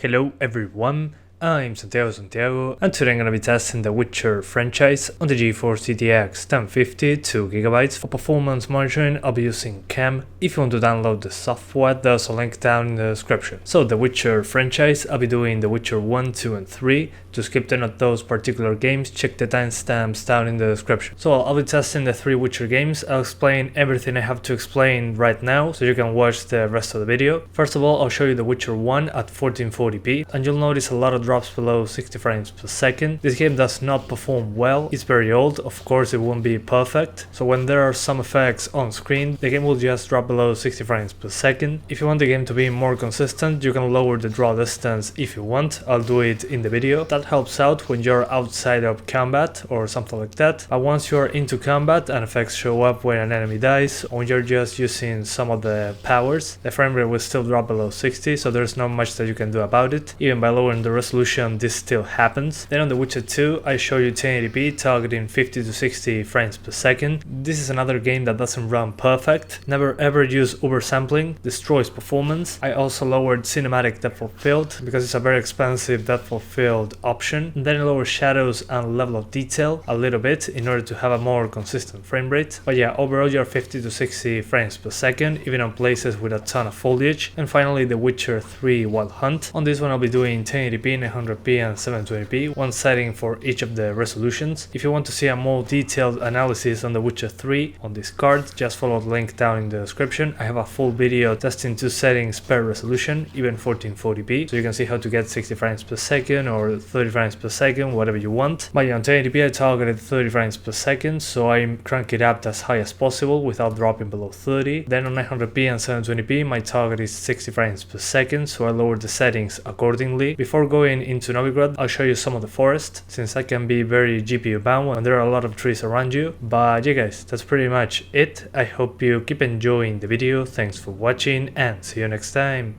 Hello everyone, I'm Santiago, and today I'm gonna be testing the Witcher franchise on the GeForce GTX 1050 2GB. For performance monitoring, I'll be using CAM. If you want to download the software, there's a link down in the description. So the Witcher franchise, I'll be doing the Witcher 1, 2 and 3. To skip any of those particular games, check the timestamps down in the description. So I'll be testing the 3 Witcher games. I'll explain everything I have to explain right now so you can watch the rest of the video. First of all, I'll show you the Witcher 1 at 1440p, and you'll notice a lot of drops below 60 frames per second. This game does not perform well, it's very old, of course it won't be perfect, so when there are some effects on screen, the game will just drop below 60 frames per second. If you want the game to be more consistent, you can lower the draw distance if you want. I'll do it in the video. That helps out when you're outside of combat or something like that, but once you're into combat and effects show up when an enemy dies, or when you're just using some of the powers, the frame rate will still drop below 60, so there's not much that you can do about it. Even by lowering the resolution, this still happens. Then on the Witcher 2, I show you 1080p targeting 50 to 60 frames per second. This is another game that doesn't run perfect. Never ever use oversampling, destroys performance. I also lowered cinematic depth of field because it's a very expensive depth of field option. And then I lower shadows and level of detail a little bit in order to have a more consistent frame rate. But yeah, overall you're 50 to 60 frames per second, even on places with a ton of foliage. And finally the Witcher 3 Wild Hunt. On this one I'll be doing 1080p, 900p and 720p, one setting for each of the resolutions. If you want to see a more detailed analysis on the Witcher 3 on this card, just follow the link down in the description. I have a full video testing 2 settings per resolution, even 1440p, so you can see how to get 60 frames per second or 30 frames per second, whatever you want. But yeah, on 1080p I targeted 30 frames per second, so I crank it up as high as possible without dropping below 30. Then on 900p and 720p my target is 60 frames per second, so I lowered the settings accordingly. Before going into Novigrad, I'll show you some of the forest, since that can be very GPU bound and there are a lot of trees around you. But yeah guys, that's pretty much it. I hope you keep enjoying the video, thanks for watching and see you next time.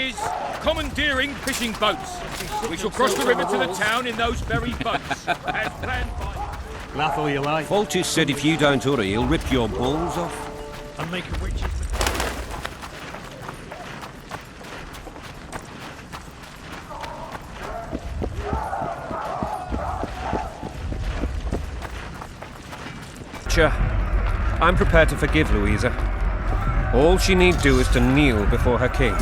is commandeering fishing boats. We shall cross the river to the town in those very boats, as planned by... Laugh all you like. Fultus said if you don't hurry, he'll rip your balls off. I'm making witches. I'm prepared to forgive Louisa. All she need do is to kneel before her king.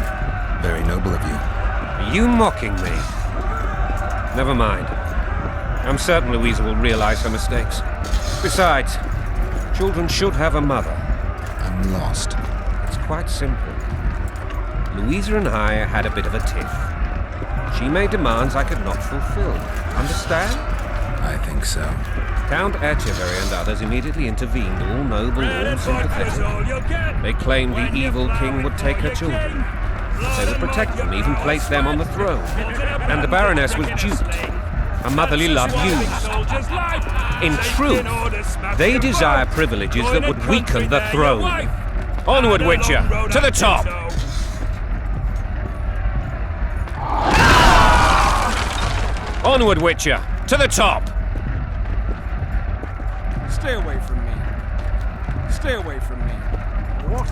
Very noble of you. Are you mocking me? Never mind. I'm certain Louisa will realize her mistakes. Besides, children should have a mother. I'm lost. It's quite simple. Louisa and I had a bit of a tiff. She made demands I could not fulfill. Understand? I think so. Count Etcheverry and others immediately intervened, all noble, all sympathetic. They claimed the evil king would take her children. They would protect them, even place them on the throne. And the Baroness was duped. Her motherly love used. In truth, they desire privileges that would weaken the throne. Onward, Witcher! To the top! Onward, Witcher! To the top! Stay away from me. Stay away from me. What?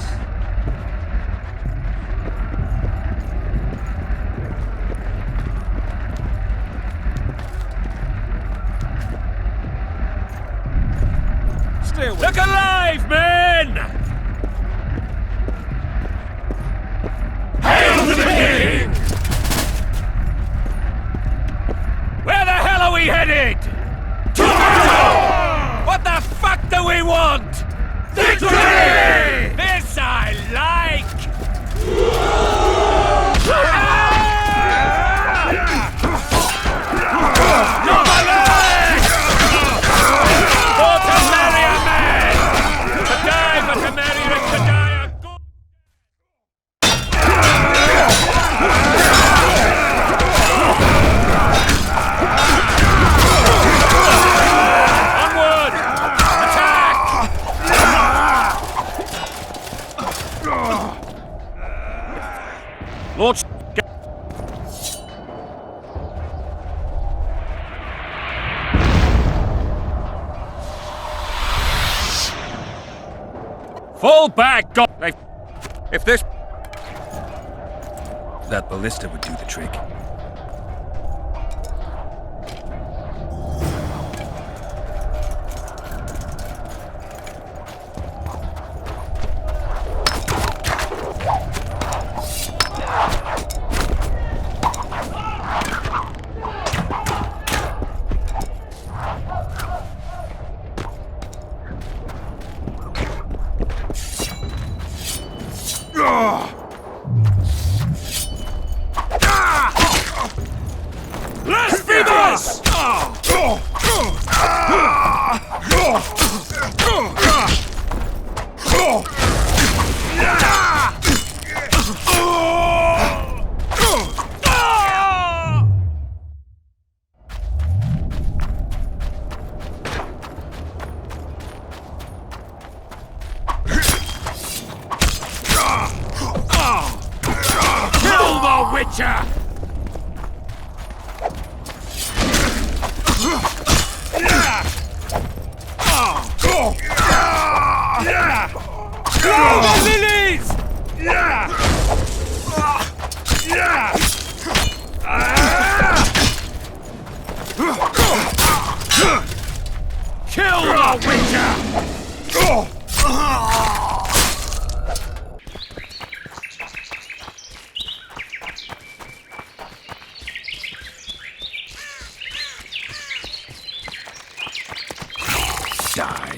Stay away. Look alive, men! Hail to the king! Where the hell are we headed? What the fuck do we want? Victory! This I like! For to marry a man! To die but to marry and to die a good... Onward! Attack! Lord... Fall back, God! If this... That ballista would do the trick. Let's be this! Kill the Witcher! Kill the lilies! Kill the Witcher! Die.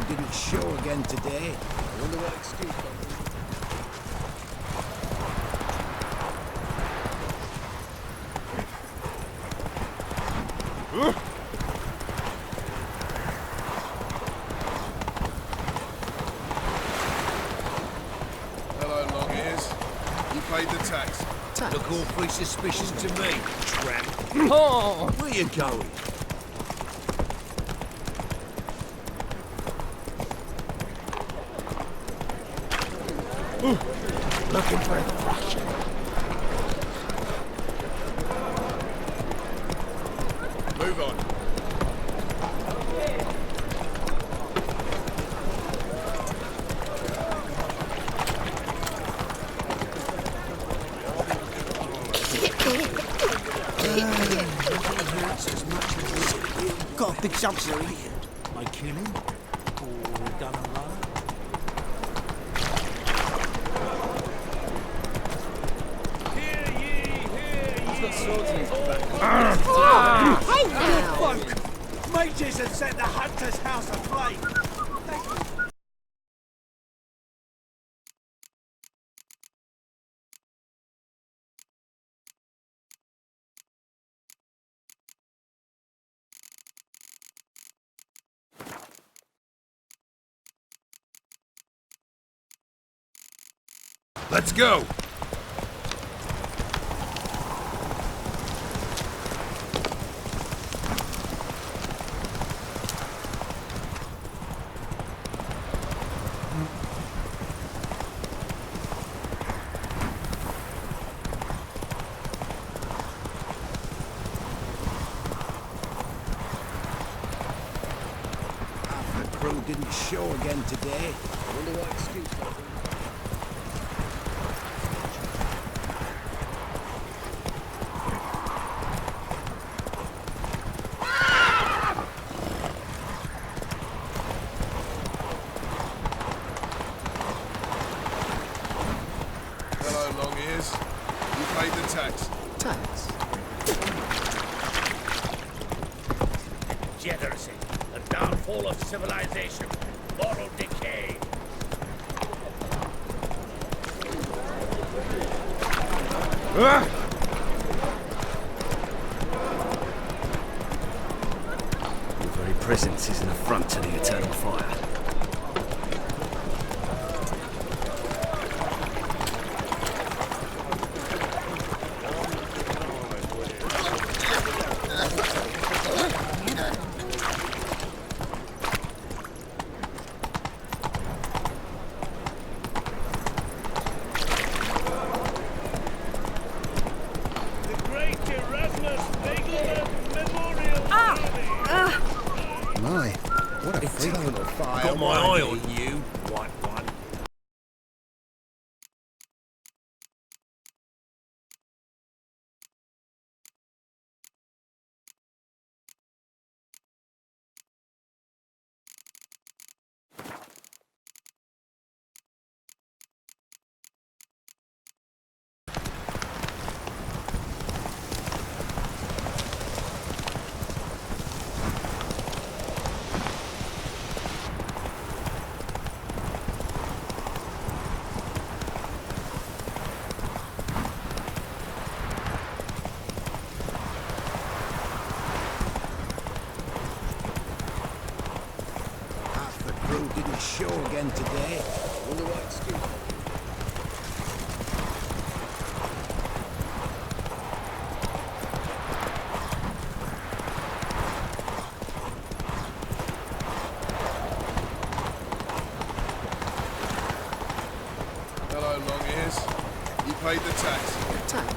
didn't show again today. I wonder what excuse Hello, long ears. You paid the tax. Look awfully suspicious to me, tramp. Oh! Where you going? Looking for a thrush. Move on. Got a big subsidy. My killing? Or done alone? Mages have set the hunter's house aflame. Let's go. The crew didn't show again today. I wonder what excuse they'll bring. Hello, long ears. You paid the tax. Tax? Degeneracy, the downfall of civilization, moral decay. Your very presence is an affront to the eternal fire. My, what a eternal fire. Got my eye on you, white one. Half the crew didn't show again today. I wonder what excuse. Hello, long ears. You paid the tax. Tax?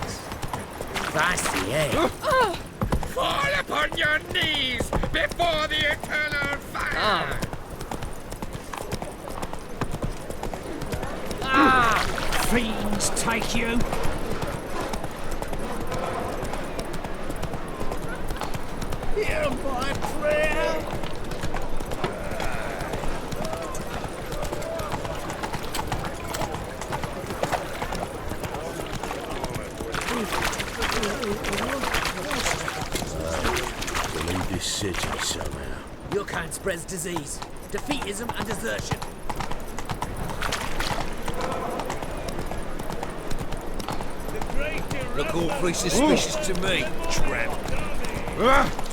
That's the end. Fall upon your knees before the eternal fire! Fiends take you! Hear my prayer! We'll leave this city somehow. Your kind spreads disease. defeatism and desertion. Look awfully suspicious to me, tramp.